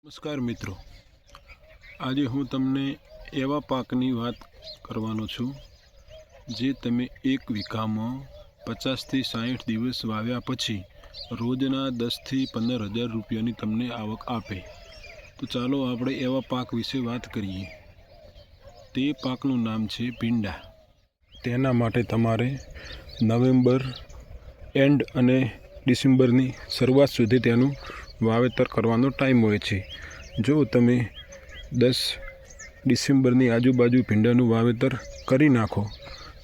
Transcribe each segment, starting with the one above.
નમસ્કાર મિત્રો, આજે હું તમને એવા પાકની વાત કરવાનો છું જે તમે એક વીઘામાં 50 થી 60 દિવસ વાવ્યા પછી રોજના 10 થી 15 હજાર રૂપિયાની તમને આવક આપે। તો ચાલો આપણે એવા પાક વિશે વાત કરીએ। તે પાકનું નામ છે ભીંડા। તેના માટે તમારે નવેમ્બર એન્ડ અને ડિસેમ્બરની શરૂઆત સુધી તેનું વાવેતર કરવાનો ટાઈમ હોય છે। જો તમે 10 ડિસેમ્બરની આજુબાજુ ભીંડાનું વાવેતર કરી નાખો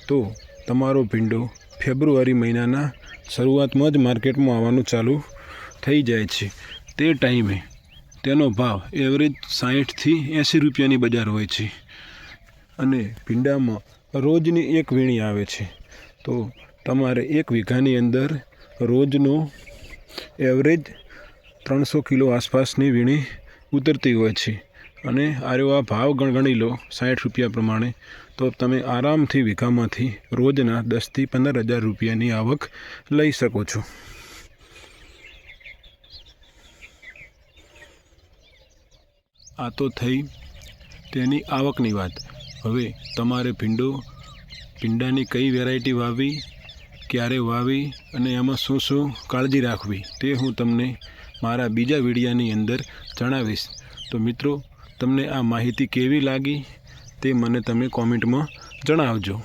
તો તમારો ભીંડો ફેબ્રુઆરી મહિનાના શરૂઆતમાં જ માર્કેટમાં આવવાનું ચાલુ થઈ જાય છે। તે ટાઈમે તેનો ભાવ એવરેજ 60 થી 80 રૂપિયાની બજાર હોય છે અને ભીંડામાં રોજની એક વીણી આવે છે। તો તમારે એક વીઘાની અંદર રોજનો એવરેજ 300 કિલો આસપાસની વીણી ઉતરતી હોય છે અને આ ભાવ ગણી લો 60 રૂપિયા પ્રમાણે, તો તમે આરામથી વીઘામાંથી રોજના 10 થી 15 હજાર રૂપિયાની આવક લઈ શકો છો। આ તો થઈ તેની આવકની વાત। હવે તમારે ભીંડાની કઈ વેરાયટી વાવવી, ક્યારે વાવી અને એમાં શું શું કાળજી રાખવી તે હું તમને મારા બીજા વિડીયાની અંદર જણાવીશ। તો મિત્રો, તમને આ માહિતી કેવી લાગી તે મને તમે કોમેન્ટમાં જણાવજો।